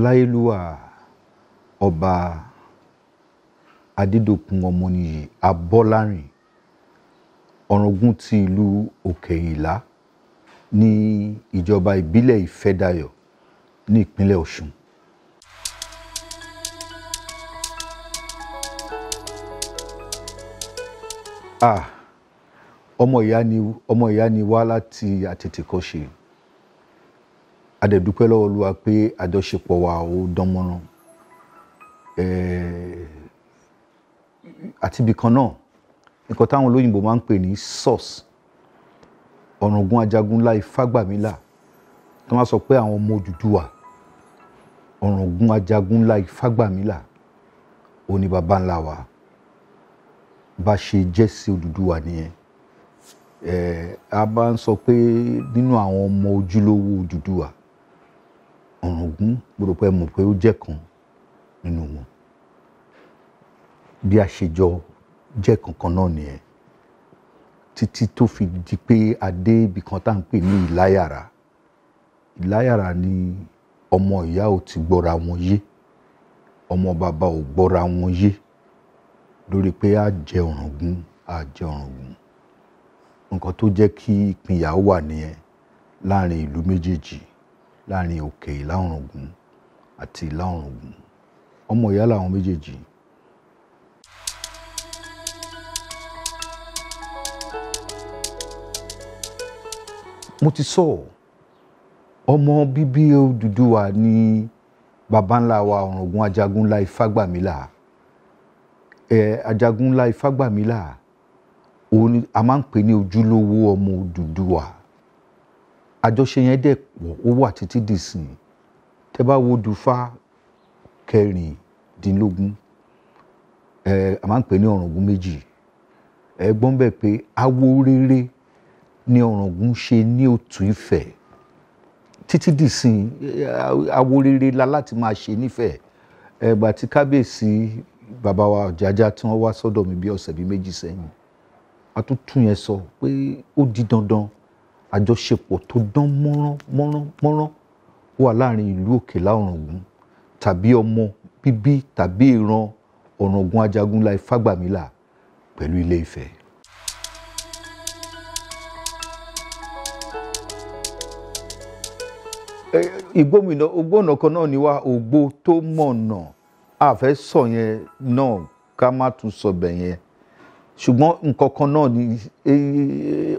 aláyélúwà ọba Adédòkun Ọmọnìyí Abọ́lárìn Ọ̀ràngún ti ìlú Òkè Ìlá ní ìjọba ìbílẹ̀ Ìfẹ́dayọ̀ ní ìpínlẹ̀ Ọ̀ṣun. ọmọ ìyá ni wá láti àtètèkọ́ṣe. A dẹ̀ dúpẹ́ lọ́wọ́ Olúwa pé àjọṣepọ̀ wa ó dán mọ́rán. Àti ibì kan náà nǹkan táwọn olóyìnbó máa ń pè ní source Ọ̀ràngún Ajagunlá Ifágbàmílà tó máa sọ pé àwọn ọmọ Odùduwà Ọ̀ràngún Ajagunlá Ifágbàmílà ó ní baba ńlá wa bá ṣe jẹ́ sí Odùduwà nìyẹn. A bá ń sọ pé nínú àwọn ọmọ ojúlówó Odùduwà Ọ̀ràngún gbọ́dọ̀ pé mọ̀ pé ó jẹ́ kan nínú wọn. Bí a ṣe jọ jẹ́ kankan náà nìyẹn títí tó fi di pé a dé ibì kan tá à ń pè ní Ìláyàrá. Ìláyàrá ni ọmọ ìyá ò ti gbọ́ra wọn yé, ọmọ bàbá ò gbọ́ra wọn yé lórí pé a jẹ Ọ̀ràngún, a jẹ Ọ̀ràngún. Nǹkan tó jẹ́ kí ìpínyà wà nìyẹn láàrin ìlú méjèèjì, láàrin Òkè Ìlá Ọ̀ràngún àti Ìlá Ọ̀ràngún. Ọmọ ìyá làwọn méjèèjì. Mo ti sọ ọmọ bíbí Odùduwà ni baba ńlá wa Ọ̀ràngún Ajagunlá Ifágbàmílà. Ajagunlá Ifágbàmílà òun ni a máa ń pè ní ojúlówó ọmọ Odùduwà. Àjọṣe yẹn dẹ̀ pọ̀, ó wà títí dìsìn. Tẹ́ bá wo Odùfá kẹrìndínlógún a máa ń pè ní Ọ̀ràngún méjì. Ẹ gbọ́n bẹ́ẹ̀ pé awo rere ni Ọ̀ràngún ṣe ní Òtù Ifẹ̀. Títí dìsìn awo rere la láti máa ṣe nífẹ̀ẹ́. Ìgbà tí kábíyèsí bàbá wa Ọjájá tí wọ́n wá sọ́dọ̀ mi bí ọ̀sẹ̀ bí méjì sẹ́yìn, a tún yẹn sọ pé ó di dandan àjọṣepọ̀ tó dán mọ́rán wà láàrin ìlú Òkè Ìlá Ọ̀ràngún tàbí ọmọ bíbí tàbí ìran Ọ̀ràngún Ajagunlá Ifágbàmílà pẹ̀lú Ilé Ifẹ̀. Ògbónà kan náà ni wá, ògbó tó mọ̀nà. A fẹ́ sọ yẹn náà ká má tún sọ bẹ̀ yẹn. Ṣùgbọ́n nǹkan kan náà ni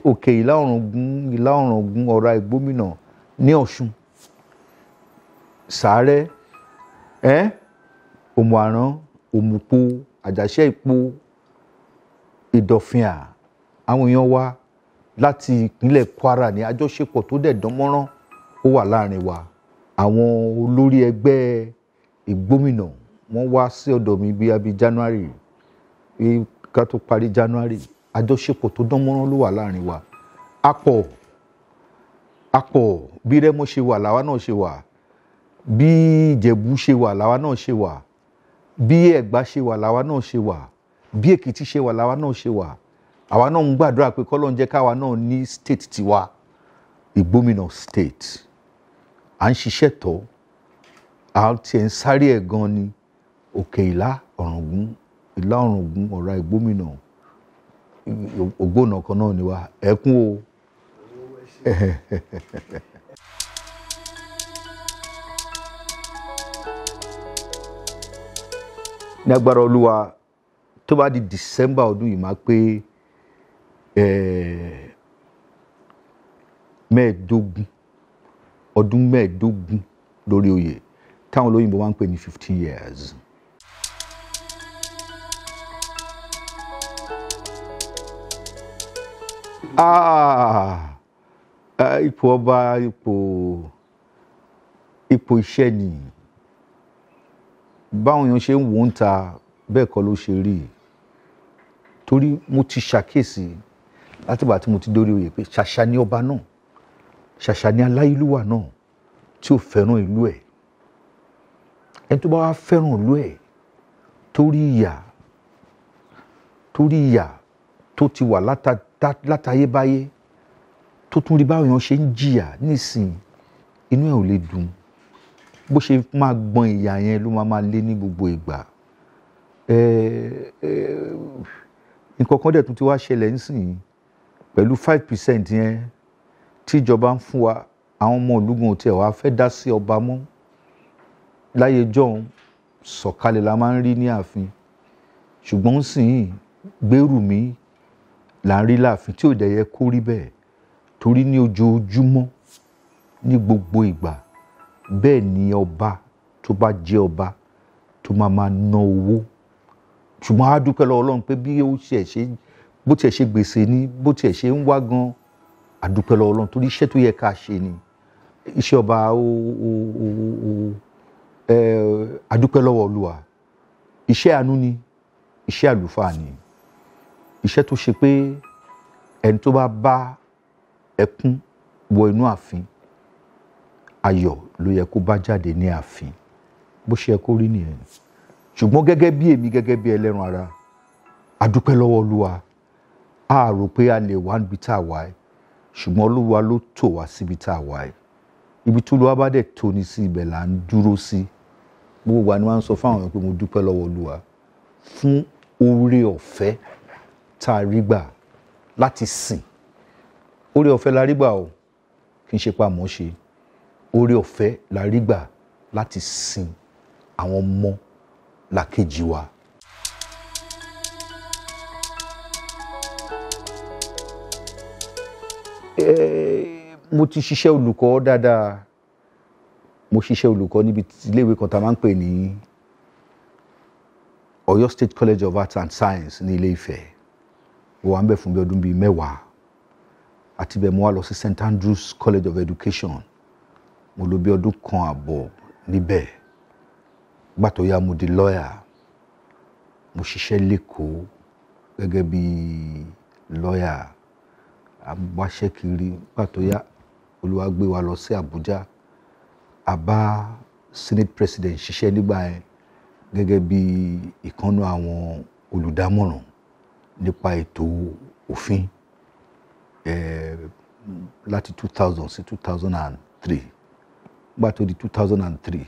Òkè Ìlá Ọ̀ràngún Ọ̀rá Ìgbómìnà ní Ọ̀ṣun. Sàárẹ́, Òmù-àrán, Òmùpó, Àjàṣẹ́ Ìpó, Ìdọ̀fìà. Àwọn èèyàn wá láti ìpínlẹ̀ Kwara ní àjọṣepọ̀ tó dẹ̀ dán mọ́rán ó wà láàrin wa. Àwọn olórí ẹgbẹ́ Ìgbómìnà wọ́n wá sí ọ̀dọ̀ mi bí i January ká tó parí January. Àjọṣepọ̀ tó dán mọ́rán ló wà láàrin wa. Apọ̀ bí Rẹ́mọ ṣe wà làwa náà ṣe wà, bí Ìjẹ̀bú ṣe wà làwa náà ṣe wà, bí Ẹ̀gbá ṣe wà làwa náà ṣe wà, bí Èkìtì ṣe wà làwa náà ṣe wà. Àwa náà ń gbàdúrà pé k'Ọlọ́run jẹ́ káwa náà ní state tiwa, Ìgbómìnà state. À ń ṣiṣẹ́ tọ́, à ti ẹ̀ ń sáré ẹ̀ gan ni. Òkè Ìlá Ọ̀ràngún, Ìlá Ọ̀ràngún Ọ̀rá Ìgbómìnà, ògbónà kan náà ni wá. Ẹkún o. Ní agbára Olúwa tó bá di December ọdún yìí máa pé ọdún mẹ́ẹ̀ẹ́dógún lórí oyè táwọn olóyìnbó máa ń pè ní 50 years. Ipò ọba ipò iṣẹ́ ni. Báwọn èèyàn ṣe ń wò ń ta bẹ́ẹ̀ kọ́ ló ṣe rí. Torí mo ti ṣàkíyèsí látìgbà tí mo ti dórí oyè pé ṣàṣà ni ọba náà, ṣàṣà ni aláyélúwà náà tí ó fẹ́ràn ìlú ẹ̀. Ẹni tó bá wá fẹ́ràn ìlú ẹ̀ torí ìyà tó ti wà látayébáyé tó tún rí báwọn èèyàn ṣe ń jìyà nísìn inú ẹ̀ ò lè dùn. bó ṣe máa gbọ́n ìyà yẹn ló máa lé ní gbogbo ìgbà. Nǹkan kan dẹ̀ tún ti wá ṣẹlẹ̀ nísìnyí pẹ̀lú 5% yẹn tí ìjọba ń fún wa, àwọn ọmọ ológun tí ẹ̀ wá fẹ́ dá sí ọba mọ́. Láyé jọ́hun sọ̀kalẹ̀ la máa ń rí ní ààfin, ṣùgbọ́n nísìnyí gbérùmí là ń rí láàfin tí ò dẹ̀ yẹ kó rí bẹ́ẹ̀, torí ní ojoojúmọ́ ní gbogbo ìgbà bẹ́ẹ̀ ni ọba tó bá jẹ́ ọba tó máa ná owó. Ṣùgbọ́n a dúpẹ́ lọ́wọ́ Ọlọ́run pé bí ó tiẹ̀ ṣe bó tiẹ̀ ṣe gbèsè ni bó tiẹ̀ ṣe ń wá gan, a dúpẹ́ lọ́wọ́ Ọlọ́run torí iṣẹ́ tó yẹ ká ṣe ni iṣẹ́ ọba. A dúpẹ́ lọ́wọ́ Olúwa. Iṣẹ́ àánú ni, iṣẹ́ àlùfáà ni, iṣẹ́ tó ṣe pé ẹni tó bá ẹkún wọ inú ààfin, ayọ̀ ló yẹ kó bá jáde ní ààfin, bó ṣe yẹ kó rí nìyẹn. Ṣùgbọ́n gẹ́gẹ́ bí èmi, gẹ́gẹ́ bí ẹlẹ́ran ara, a dúpẹ́ lọ́wọ́ Olúwa. A rò pé a lè wá níbi tá a wà ẹ́, ṣùgbọ́n Olúwa ló tò wá síbi tá a wà ẹ́. Ibi tí Olúwa bá dẹ̀ tò ní sí ibẹ̀ là ń dúró sí. Gbogbo wa ni wọ́n á sọ fáwọn èèyàn pé mo dúpẹ́ lọ́wọ́ Olúwa fún oore ọ̀fẹ́ tá a rí gbà láti sìn. Oore ọ̀fẹ́ la rí gbà o, kì í ṣe pa mọ́ ṣe. Oore ọ̀fẹ́ la rí gbà láti sìn àwọn ọmọ làkejì wa. Mo ti ṣiṣẹ́ olùkọ́ dáadáa. Mo ṣiṣẹ́ olùkọ́ níbi iléèwé kan tá a máa ń pè ní Ọ̀yọ́ State College of Arts and Science ní Ilé-Ifẹ̀. Mo wà ń bẹ̀ fún bí ọdún bíi 10. Àti bẹ́ẹ̀ mo wá lọ sí St Andrews College of Education. Mo lò bí ọdún 1 àbọ̀ níbẹ̀. Gbà tó yá mo di lawyer. Mo ṣiṣẹ́ lÉkòó gẹ́gẹ́ bí lawyer. A wáṣẹ́ kiri. Gbà tó yá Olúwa gbé wa lọ sí Abuja. A bá Senate President ṣiṣẹ́ nígbà yẹn gẹ́gẹ́ bí ìkànnú àwọn olùdámọ̀ràn nípa ètò òfin láti 2000 sí 2003. Gbà tó di 2003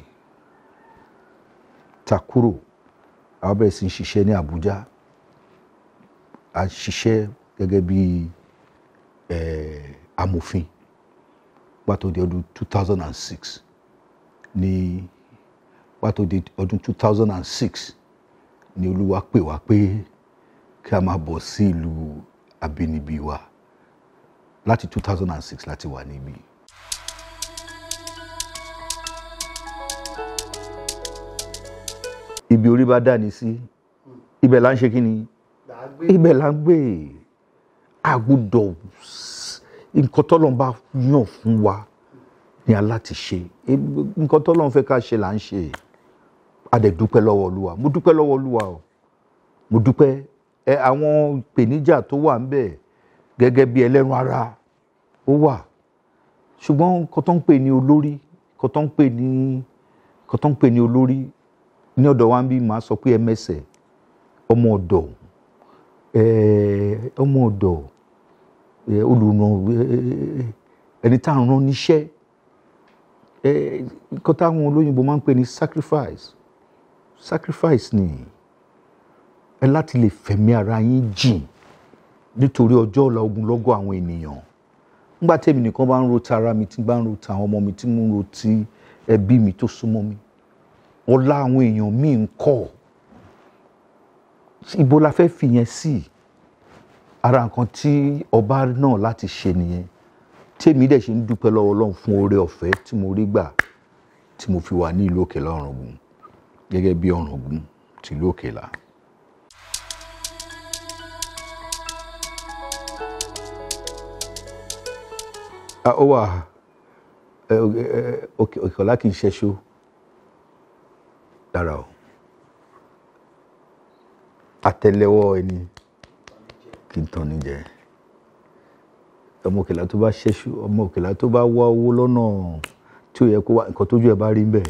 ta kúrò, a bẹ̀rẹ̀ sí ṣiṣẹ́ ní Abuja. A ṣiṣẹ́ gẹ́gẹ́ bí amòfin. Gbà tó di ọdún 2006 ní gbà tó di ọdún 2006 ni Olúwa pè wá pé kí a máa bọ̀ sí ìlú abínibí wa. Láti 2006 láti wà níbí. Ibi orí bá dání sí, ibẹ̀ là ń ṣe kí ni? Ibẹ̀ là ń gbé. A gbọ́dọ̀ nǹkan t'Ọlọ́run bá yàn fún wa ni a láti ṣe. Nǹkan t'Ọlọ́run fẹ́ ká ṣe là ń ṣe. A dẹ̀ dúpẹ́ lọ́wọ́ Olúwa. Mo dúpẹ́ lọ́wọ́ Olúwa o. Mo dúpẹ́. Àwọn ìpèníjà tó wà ńbẹ̀ gẹ́gẹ́ bí ẹlẹ́ran ara ó wà. Ṣùgbọ́n nǹkan tó ń pè ní olórí, nǹkan tó ń pè ní olórí ní ọ̀dọ̀ wa ń bí màá sọ pé ẹmẹsẹ̀, ọmọ ọ̀dọ̀, olùràn, ẹni tá à ń rán níṣẹ́. Nǹkan táwọn olóyìnbó máa ń pè ní sacrifice ni. Ẹ láti lè fẹ̀mí ara yín jìn nítorí ọjọ́ ọ̀la ogunlọ́gọ̀ àwọn ènìyàn. Nígbà tí èmi nìkan bá ń ro tara mi, tí bá ń ro tàwọn ọmọ mi, tí mo ń ro ti ẹbí mi tó súnmọ́ mi, ọ̀la àwọn èèyàn míì ń kọ́. Ibo la fẹ́ fi yẹn sí? Ara nǹkan tí ọba náà láti ṣe nìyẹn. Tí èmi dẹ̀ ṣe ń dúpẹ́ lọ́wọ́ Ọlọ́run fún oore ọ̀fẹ́ tí mo rí gbà tí mo fi wà ní ìlú Òkèlà Ọ̀ràngún gẹ́gẹ́ bí Ọ̀ràngún ti ìlú Òkèlà. Ó wà Òkèlà kì í ṣẹ́ṣó dára o. Àtẹ́lẹwọ́ ẹni kì í tàn ní jẹ. Ọmọ Òkèlà tó bá ṣẹ́ṣó, ọmọ Òkèlà tó bá wá owó lọ́nà tí ó yẹ kó wá, nǹkan tójú ẹ bá rí ń bẹ̀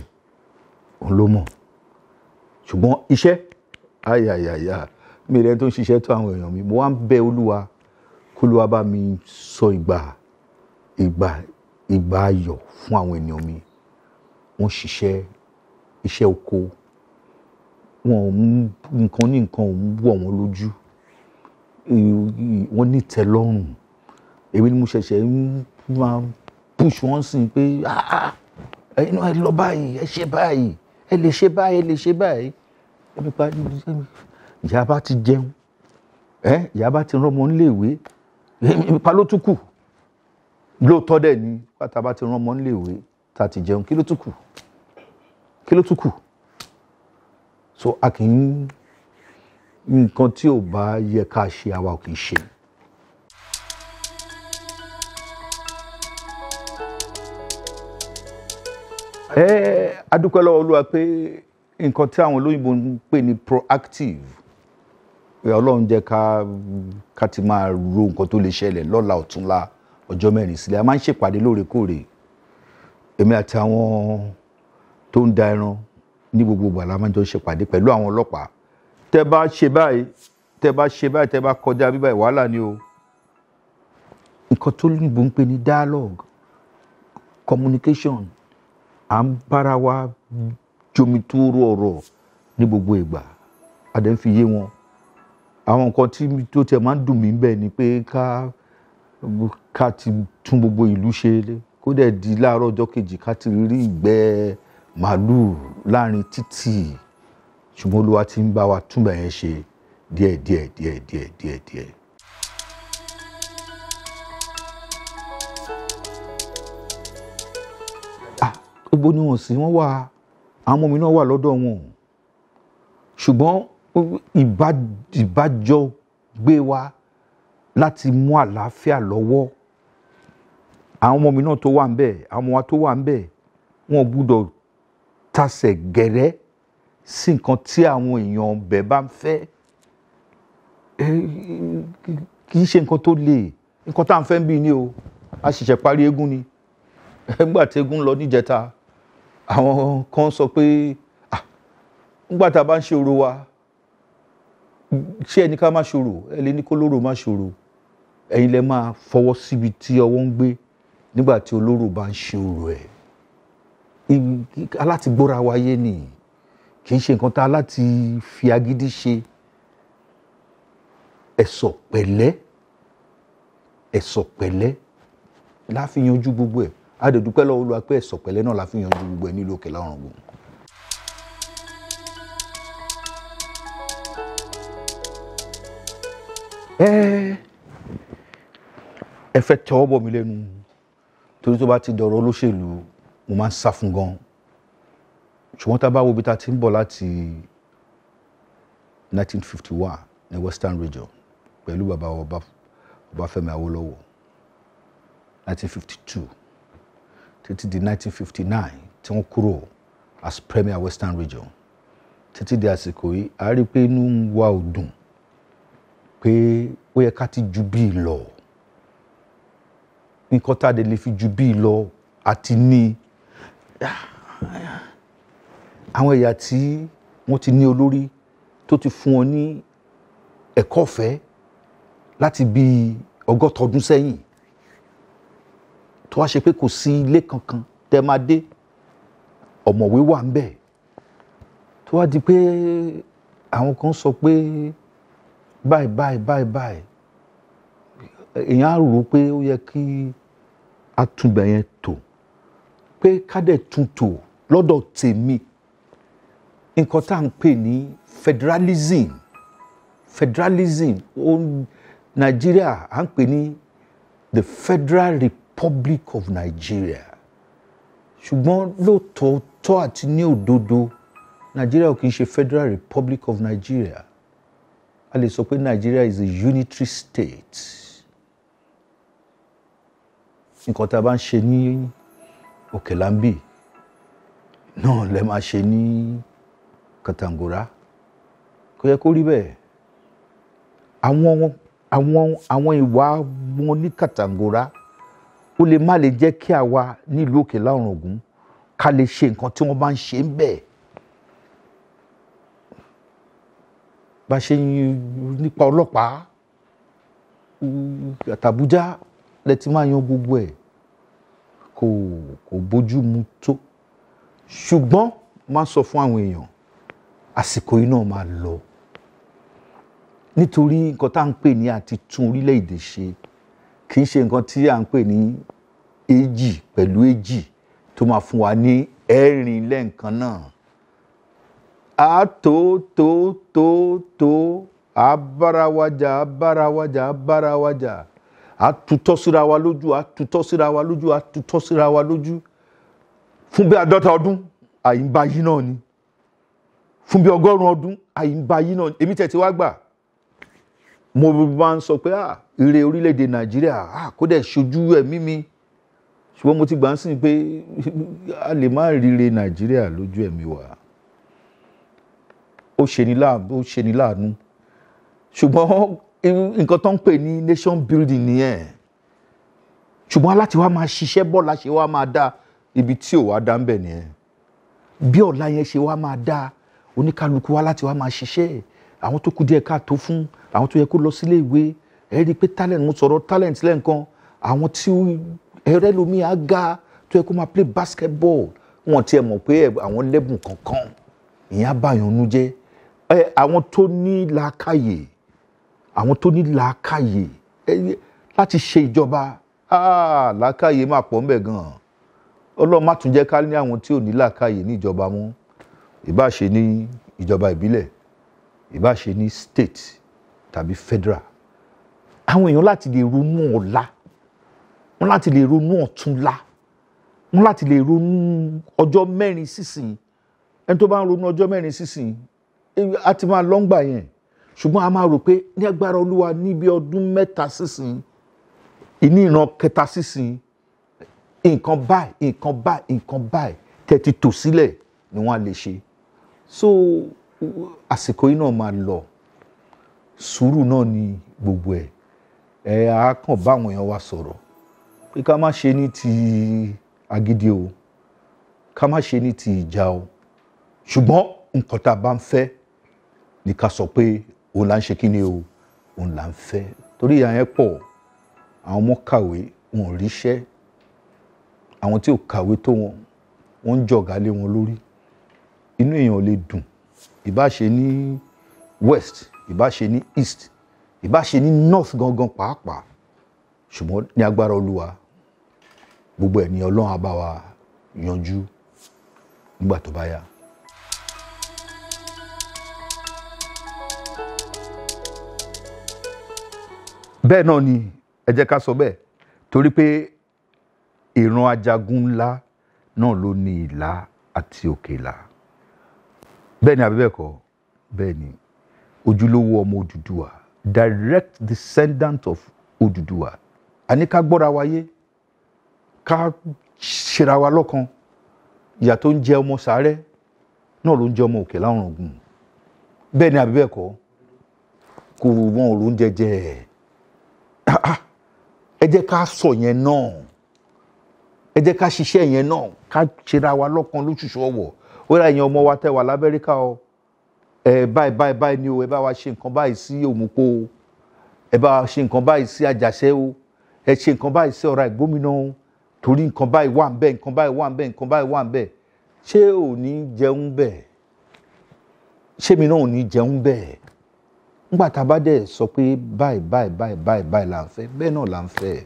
òun ló mọ̀. Ṣùgbọ́n iṣẹ́ ayayaya mi rẹ̀ tó ń ṣiṣẹ́ tó àwọn èèyàn mi, mo wá ń bẹ Olúwa kó Olúwa bá mi sọ ìgbà ayọ̀ fún àwọn ènìyàn mi. wọ́n ṣiṣẹ́ iṣẹ́ oko, wọn nǹkan ní nǹkan òun wọ̀ wọ́n lójú, wọ́n ní ìtẹ́lọ́rùn. Èmi ni mo ṣẹ̀ṣẹ̀ máa push wọ́n sí pé ẹ̀yin náà ẹ lọ báyìí, ẹ ṣe báyìí, ẹ lè ṣe báyìí, ẹ lè ṣe báyìí. Ìyá bá ti jẹun, ìyá bá ti rán ọmọ níléèwé, ipa ló tún kù. Lóòótọ́ dẹ̀ ni pátá bá ti rán ọmọ níléèwé tá ti jẹun, kí ló tún kù? Kí ló tún kù? So a kì í nǹkan tí ò bá yẹ ká ṣe àwa ò kì í ṣe. A dúpẹ́ lọ́wọ́ Olúwa pé nǹkan tí àwọn olóyìnbó ń pè ní proactive, Ọlọ́run jẹ́ ká ti máa ro nǹkan tó lè ṣẹlẹ̀ lọ́la ọ̀túnla ọjọ́ mẹ́rin sílẹ̀. A máa ń ṣèpàdé lóòrèkóòrè, èmi àti àwọn tó ń da ẹran ní gbogbo ìgbà la máa ń jọ ṣèpàdé pẹ̀lú àwọn ọlọ́pàá. Tẹ́ bá ṣe báyìí, tẹ́ bá kọjá bí báyìí, wàhálà ni o. Nǹkan tó lóyìnbó ń pè ní dialogue, communication, à ń bára wa jomitoro ọ̀rọ̀ ní gbogbo ìgbà, a dẹ̀ ń fi yé wọn. Àwọn nǹkan tó tẹ̀ máa ń dùn mí bẹ́ẹ̀ ni pé ká ti tún gbogbo ìlú ṣe, kó dẹ̀ di láàárọ̀ ọjọ́ kejì ká ti rí ìgbẹ́ màálù láàrin títì. Ṣùgbọ́n Olúwa ti ń bá wa túnbẹ̀ yẹn ṣe díẹ̀. Gbogbo ni wọ́n sì wọ́n wà, àwọn ọmọ mi náà wà lọ́dọ̀ wọn. Ṣùgbọ́n ìbájọ́ gbé wa láti mú àlàáfíà lọ́wọ́. Àwọn ọmọ mi náà tó wà ńbẹ̀, àwọn ọmọ wa tó wà ńbẹ̀, wọn ò gbúdọ̀ tasẹ̀ gẹ̀rẹ́ sí nǹkan tí àwọn èèyàn bẹ̀ bá ń fẹ́. Kì í ṣe nǹkan tó le, nǹkan tá à ń fẹ́ ń bí ni o. A ṣẹ̀ṣẹ̀ parí eégún ni. Nígbà tí eégún lọ níjẹta, àwọn kan sọ pé nígbà tá a bá ń ṣe orò wa, ṣé ẹni ká má ṣòro, ẹ lè ní kó lóró má ṣòro. Ẹ̀yin lẹ máa fọwọ́ síbi tí ọwọ́ ń gbé nígbà tí olóró bá ń ṣe orò ẹ̀. Aláti gbọ́ra wáyé ni, kì í ṣe nǹkan tá a láti fi agídí ṣe. Ẹ̀sọ̀ pẹ̀lẹ́ la fi yanjú gbogbo ẹ̀. A dẹ̀ dúpẹ́ lọ́wọ́ Olúwa pé ẹ̀sọ̀ pẹ̀lẹ́ náà la fi yanjú gbogbo ẹ̀ nílùú Òkèlà Ọ̀ràngún. Ẹ fẹ́ tọwọ́ bọ̀ mí lẹ́nu torí tó bá ti dọ̀rọ̀ olóṣèlú mo máa ń sá fún gan. Ṣùgbọ́n tá a bá wo ibi tá a ti ń bọ̀ láti 1951 ní Western Region pẹ̀lú bàbá Ọbáfẹ́mi Awólọ́wọ̀, 1952 títí di 1959 tí wọ́n kúrò as Premier Western Region, títí di àsìkò yìí a rí pé inú wa ò dùn pé ó yẹ ká ti ju bíi lọ. Nǹkan tá a dẹ̀ lè fi ju bíi lọ àti ní àwọn ẹ̀yà tí wọ́n ti ní olórí tó ti fún wọn ní ẹ̀kọ́ ọ̀fẹ́ láti bí 100 ọdún sẹ́yìn, tó wá ṣe pé kò sí ilé kankan tẹ́ máa dé, ọ̀mọ̀wé wà ń bẹ̀, tó wá di pé àwọn kan sọ pé báyìí èèyàn á rò pé ó yẹ kí a túnbẹ̀ yẹn tò, pé ká dẹ̀ tún tò lọ́dọ̀ tèmi. Nǹkan tá à ń pè ní federalism Nàìjíríà à ń pè ní the Federal Republic of Nigeria. Ṣùgbọ́n lóòótọ́ àti ní òdodo Nigeria ò kì í ṣe Federal Republic of Nigeria. A lè sọ pé Nigeria is a unitary state. Nǹkan tá a bá ń ṣe ní Òkèlà ń bì náà lè máa ṣe ní Katangura. Kò yẹ kó rí bẹ́ẹ̀. Àwọn ìwà wọn ní Katangura ó lè má lè jẹ́ kí àwa nílùú Òkèlà Ọ̀ràngún ká lè ṣe nǹkan tí wọ́n bá ń ṣe ń bẹ̀. Bá ṣe nípa ọlọ́pàá àtàbújá lẹ ti máa yan gbogbo ẹ̀ kò bójú mu tó. ṣùgbọ́n máa sọ fún àwọn èèyàn àsìkò yìí náà máa lọ nítorí nǹkan tá à ń pè ní àti tún orílẹ̀-èdè ṣe kì í ṣe nǹkan tí à ń pè ní èjì pẹ̀lú èjì tó máa fún wa ní ẹ̀rin lẹ́ǹkan náà. A tó abárawájà a tutọ́ síra wa lójú fún bí 50 ọdún àyínbáyí náà ni fún bí 100 ọdún àyínbáyí náà ni èmi tẹ̀ tí wá gbà mo máa ń sọ pé ire orílẹ̀-èdè Nàìjíríà kó dẹ̀ ṣojú ẹ̀mí mi ṣùgbọ́n mo ti gbà ń sìn pé a lè má ríre Nàìjíríà lójú ẹ̀mí wa ó ṣe ní láàánú ṣùgbọ́n nǹkan tó ń pè ní nation building nìyẹn ṣùgbọ́n aláti wá máa ṣiṣẹ́ bọ́ la ṣe wá máa dá ibi tí ò wá dá ń bẹ̀ nìyẹn bí ọ̀la yẹn ṣe wá máa dá oníkálukú wá láti wá máa ṣiṣẹ́ àwọn tó kù díẹ̀ káàtó fún àwọn tó yẹ kó lọ sílé ìwé ẹ rí i pé talent mo sọ̀rọ̀ talent lẹ́ǹkan àwọn tí ẹrẹ́ lomi á ga tó yẹ kó máa play basketball wọn tiẹ̀ mọ̀ pé àwọn lẹ́bùn kankan ìyẹn á báyọ̀ nú jẹ́ àwọn tó ní làákàyè láti ṣe ìjọba làákàyè máa pọ̀ ńbẹ̀ gan-an Ọlọ́run má tún jẹ́ ká ní àwọn tí ò ní làákàyè ní ìjọba mọ́ ìbá ṣe ní ìjọba ìbílẹ̀ ìbá ṣe ní state tàbí federal àwọn èèyàn láti lè ronú ọ̀la wọ́n láti lè ronú ọ̀túnla wọ́n láti lè ronú ọjọ́ 4 sísìn ẹni tó bá ń ronú ọjọ́ 4 sísìn a ti máa lọ́ngbà yẹn ṣùgbọ́n a máa rò pé ní agbára Olúwa níbi ọdún 3 sísìn ìní ìran 3 sísìn nǹkan báyìí tẹ́tí tò sílẹ̀ ni wọ́n á lè ṣe so àsìkò yìí náà máa lọ sùúrù náà ni gbogbo ẹ̀ á kàn bá àwọn èèyàn wa sọ̀rọ̀ pé ká má ṣe ní ti agídí o ká má ṣe ní ti ìjà o ṣùgbọ́n nǹkan tá a bá ń fẹ́ ni ká sọ pé òun là ń ṣe kí ni o òun là ń fẹ́ torí ìyà yẹn pọ̀ àwọn ọmọ kàwé wọn ò ríṣẹ́ àwọn tí ò kàwé tó wọn ń jọ̀gá lé wọn lórí inú èèyàn ò lè dùn ìbá ṣe ní west ìbá ṣe ní east ìbá ṣe ní north gangan pàápàá ṣùgbọ́n ní agbára Olúwa gbogbo ẹ̀ ní Ọlọ́run á bá wa yanjú nígbà tó bá yá. bẹ́ẹ̀ náà ni ẹ jẹ́ ká sọ bẹ́ẹ̀ torí pé ìran ajagun ńlá náà ló ní ìlà àti òkèlà bẹ́ẹ̀ ni àbí bẹ́ẹ̀ kọ́ bẹ́ẹ̀ ni ojúlówó ọmọ Odùduwà direct descendant of Odùduwà àní ká gbọ́ra wáyé ká ṣera wa lọ́kan ìyà tó ń jẹ ọmọ Sàárẹ̀ náà ló ń jẹ ọmọ Òkèlà Ọ̀ràngún bẹ́ẹ̀ ni àbí bẹ́ẹ̀ kọ́ kò wọn ò ló ń jẹjẹ ẹ jẹ́ ká sọ yẹn náà ẹ jẹ́ ká ṣiṣẹ́ yẹn náà ká ṣera wa lọ́kan lóṣùṣù ọwọ̀ ó rà yẹn ọmọ wa tẹ́ wà l'Amẹ́ríkà o báyìí ni o ẹ bá wa ṣe nǹkan báyìí sí Òmùpó o ẹ bá wa ṣe nǹkan báyìí sí Àjàṣẹ́ o ẹ ṣe nǹkan báyìí sí Ọ̀rá Ìgbómìnà o torí nǹkan báyìí wà ń bẹ̀ nǹkan báyìí wà ń bẹ̀ nǹkan báyìí wà ń bẹ̀ ṣé ò ní jẹun bẹ́ẹ̀ ṣé mi náà ò ní jẹun bẹ́ẹ̀ nígbà tá a bá dẹ̀ sọ pé báyìí là ń fẹ́ bẹ́ẹ̀ náà là ń fẹ́.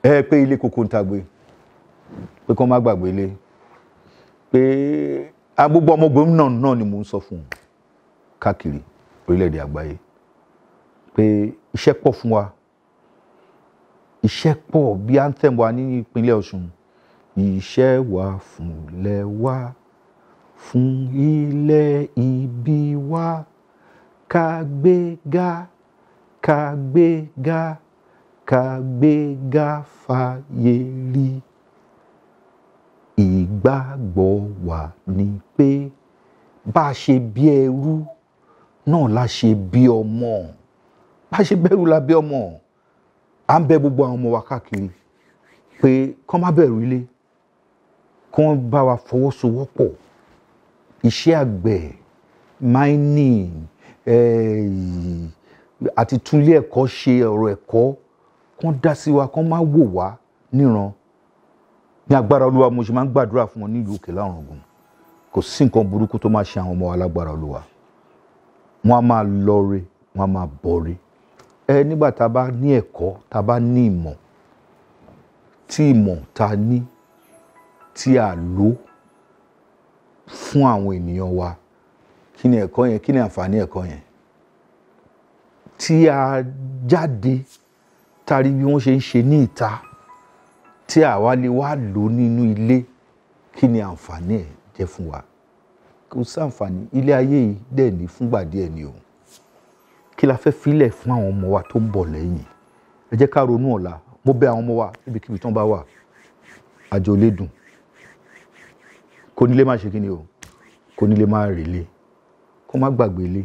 ẹ pé ilé koko ń tagbe pé kọ́ má gbàgbé ilé pé gbogbo ọmọ gómìnà náà ni mò ń sọ fún un káàkiri orílẹ̀-èdè àgbáyé pé iṣẹ́ pọ̀ fún wa iṣẹ́ pọ̀ bí anthem wa ní ìpínlẹ̀ Ọ̀ṣun iṣẹ́ wà fúnlẹ̀ wa fún ilẹ̀ ìbí wa ká gbéga ká gbéga ká gbéga fàyè rí ìgbàgbọ́ wa ni pé bá a ṣe bí ẹrú náà la ṣe bí ọmọ bá a ṣe bẹ̀rù la bí ọmọ à ń bẹ gbogbo àwọn ọmọ wa káàkiri pé kán má bẹ̀rù ilé kán bá wa fọwọ́sowọ́pọ̀ iṣẹ́ àgbẹ̀ mining àti túnlé ẹ̀kọ́ ṣe ọ̀rọ̀ ẹ̀kọ́ kán dá sí wa, kán má wò wá níran. Ní agbára Olúwa mo ṣe máa ń gbàdúrà fún wọn ní ìlú Òkèlà Ọ̀ràngún. Kò sí nǹkan burúkú tó máa ṣe àwọn ọmọ wa lágbára Olúwa. Wọ́n á máa lọ́re, wọ́n á máa bọ̀re. Nígbà tá a bá ní ẹ̀kọ́, tá a bá ní ìmọ̀, tí ìmọ̀ tá ní tí a lò fún àwọn ènìyàn wa, kí ni ẹ̀kọ́ yẹn, kí ni àǹfààní ẹ̀kọ́ yẹn? Tí a jáde tá a rí bí wọ́n ṣe ń ṣe ní ìta, tí àwa lè wá lò nínú ilé, kí ni àǹfààní ẹ̀ jẹ́ fún wa? Kò sí àǹfààní. Ilé ayé yìí dẹ̀ ní fúngbà díẹ̀ ni o. Kí la fẹ́ filẹ̀ fún àwọn ọmọ wa tó ń bọ̀ lẹ́yìn? Ẹ jẹ́ ká ronú ọ̀la. Mo bẹ̀ àwọn ọmọ wa níbikíbi tí wọ́n bá wà, àjò lè dùn. Kó nílé má ṣe kí ni o? Kó nílé má rèlé. Kó má gbàgbé ilé.